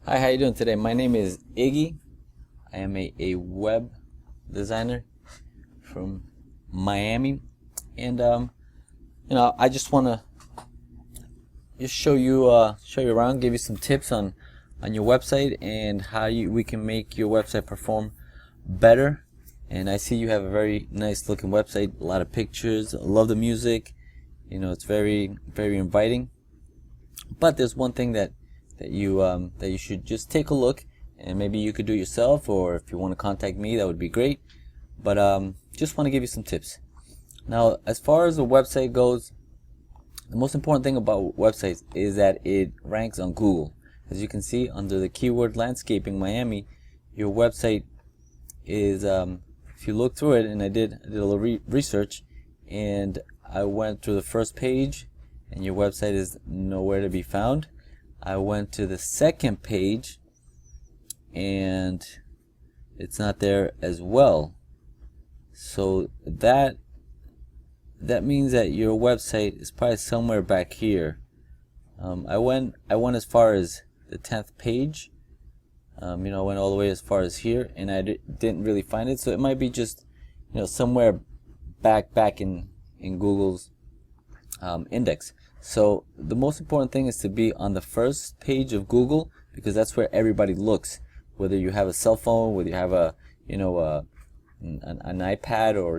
Hi, how you doing today? My name is Iggy. I am a web designer from Miami, and I just want to show you around, give you some tips on your website and how we can make your website perform better. And I see you have a very nice looking website, a lot of pictures. I love the music. It's very inviting. But there's one thing that you should just take a look, and maybe you could do it yourself, or if you want to contact me, that would be great. But just want to give you some tips. Now, as far as a website goes, the most important thing about websites is that it ranks on Google. As you can see under the keyword landscaping Miami, your website is if you look through it, and I did a little research, and I went through the first page, and your website is nowhere to be found. I went to the second page, and it's not there as well. So that means that your website is probably somewhere back here. I went as far as the 10th page. I went all the way as far as here, and I didn't really find it. So it might be just somewhere back in Google's index. So the most important thing is to be on the first page of Google, because that's where everybody looks. Whether you have a cell phone, whether you have an iPad, or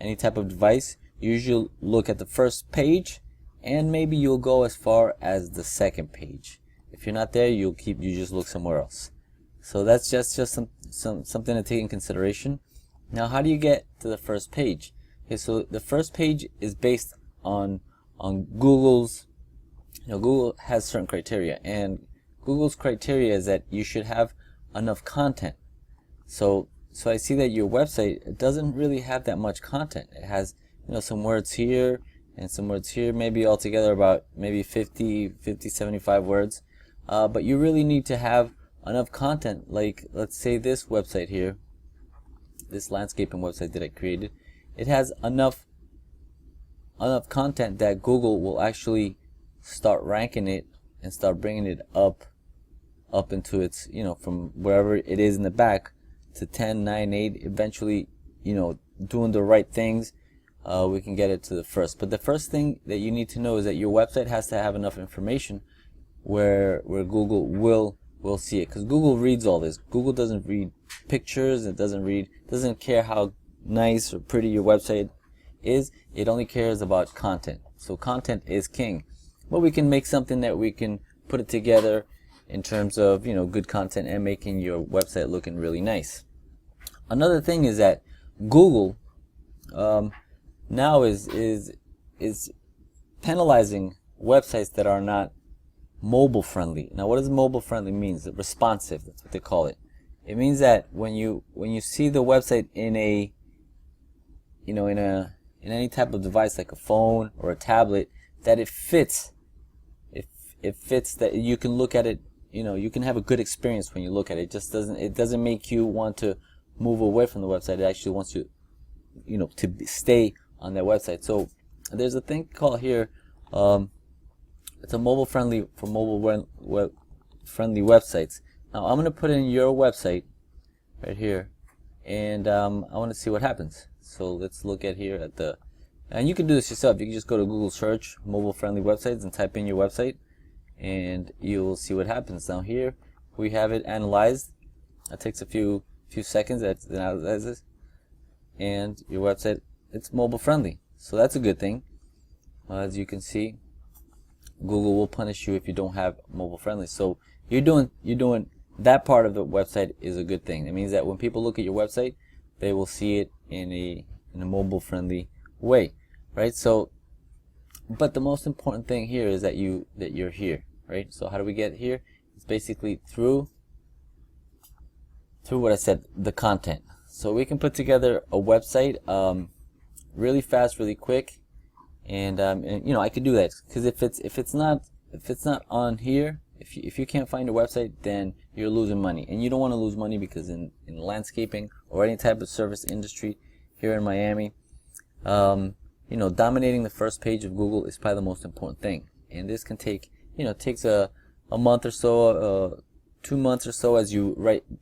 any type of device, you usually look at the first page, and maybe you'll go as far as the second page. If you're not there, you just look somewhere else. So that's just something to take in consideration. Now, how do you get to the first page? Okay, so the first page is based on Google's. Google has certain criteria, and Google's criteria is that you should have enough content. So I see that your website doesn't really have that much content. It has some words here and some words here, maybe altogether about maybe 50, 75 words. But you really need to have enough content. Like, let's say this website here, this landscaping website that I created, it has enough content that Google will actually start ranking it and start bringing it up into its, from wherever it is in the back to 10, 9, 8, eventually, doing the right things, we can get it to the first. But the first thing that you need to know is that your website has to have enough information where Google will see it, because Google reads all this. Google doesn't read pictures. It doesn't care how nice or pretty your website is. It only cares about content. So content is king. But we can make something that we can put it together in terms of good content and making your website looking really nice. Another thing is that Google now is penalizing websites that are not mobile friendly. Now, what does mobile friendly means? Responsive, that's what they call it. It means that when you see the website in any type of device, like a phone or a tablet, that it fits. It fits, that you can look at it. You can have a good experience when you look at it. It doesn't make you want to move away from the website. It actually wants you, to stay on that website. So there's a thing called here. It's a mobile friendly websites. Now I'm going to put in your website right here, and I want to see what happens. So let's look at here and you can do this yourself. You can just go to Google search mobile friendly websites and type in your website, and you'll see what happens. Now here we have it analyzed. That takes a few seconds. That analyzes, and your website, it's mobile friendly. So that's a good thing. As you can see, Google will punish you if you don't have mobile friendly. So you're doing that part of the website is a good thing. It means that when people look at your website, they will see it in a mobile friendly way, right? So, but the most important thing here is that you're here, right? So how do we get here? It's basically through what I said, the content. So we can put together a website really fast, really quick, and I could do that, because if it's not on here, if you can't find a website, then you're losing money, and you don't want to lose money, because in landscaping or any type of service industry here in Miami, dominating the first page of Google is probably the most important thing. And this can take, takes a month or so, 2 months or so, as you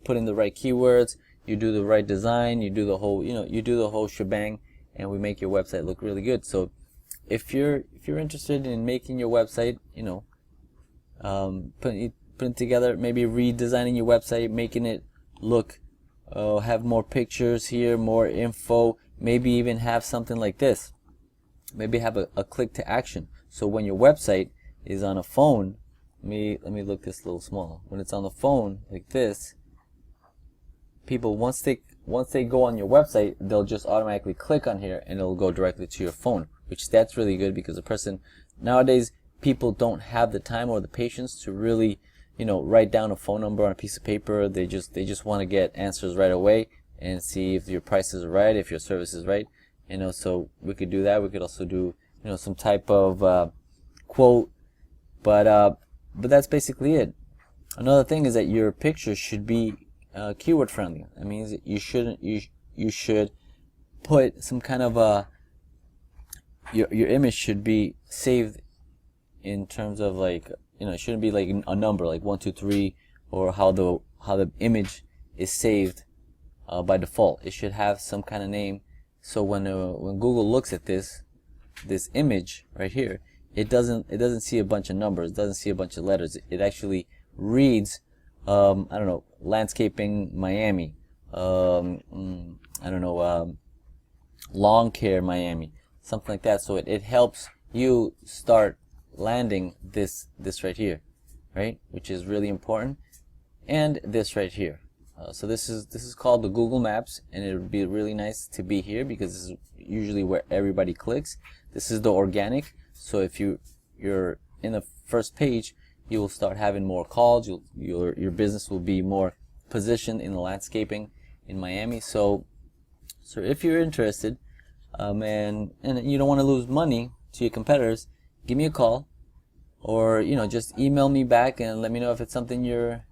put in the right keywords, you do the right design, you do the whole, you do the whole shebang, and we make your website look really good. So if you're interested in making your website, putting together, maybe redesigning your website, making it look, have more pictures here, more info, maybe even have something like this, maybe have a click to action. So when your website is on a phone, let me look this a little smaller. When it's on the phone like this, people, once they go on your website, they'll just automatically click on here and it'll go directly to your phone, which that's really good, because a person nowadays, people don't have the time or the patience to really, write down a phone number on a piece of paper. They just want to get answers right away and see if your price is right, if your service is right. So we could do that. We could also do, some type of quote, but that's basically it. Another thing is that your picture should be keyword friendly. That means that you should put some kind of your image should be saved in terms of, like, it shouldn't be like a number like 1 2 3, or how the image is saved by default. It should have some kind of name, so when Google looks at this image right here, it doesn't see a bunch of numbers, it doesn't see a bunch of letters. It actually reads, I don't know, landscaping Miami, I don't know, lawn care Miami, something like that. So it helps you start landing this right here, right, which is really important, and this right here. So this is called the Google Maps, and it would be really nice to be here because this is usually where everybody clicks. This is the organic. So if you're in the first page, you will start having more calls. Your business will be more positioned in the landscaping in Miami. So if you're interested, and you don't want to lose money to your competitors, give me a call, or just email me back and let me know if it's something you're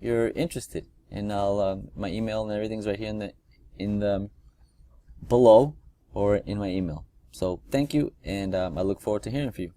interested. And I'll my email and everything's right here in the below, or in my email. So thank you, and I look forward to hearing from you.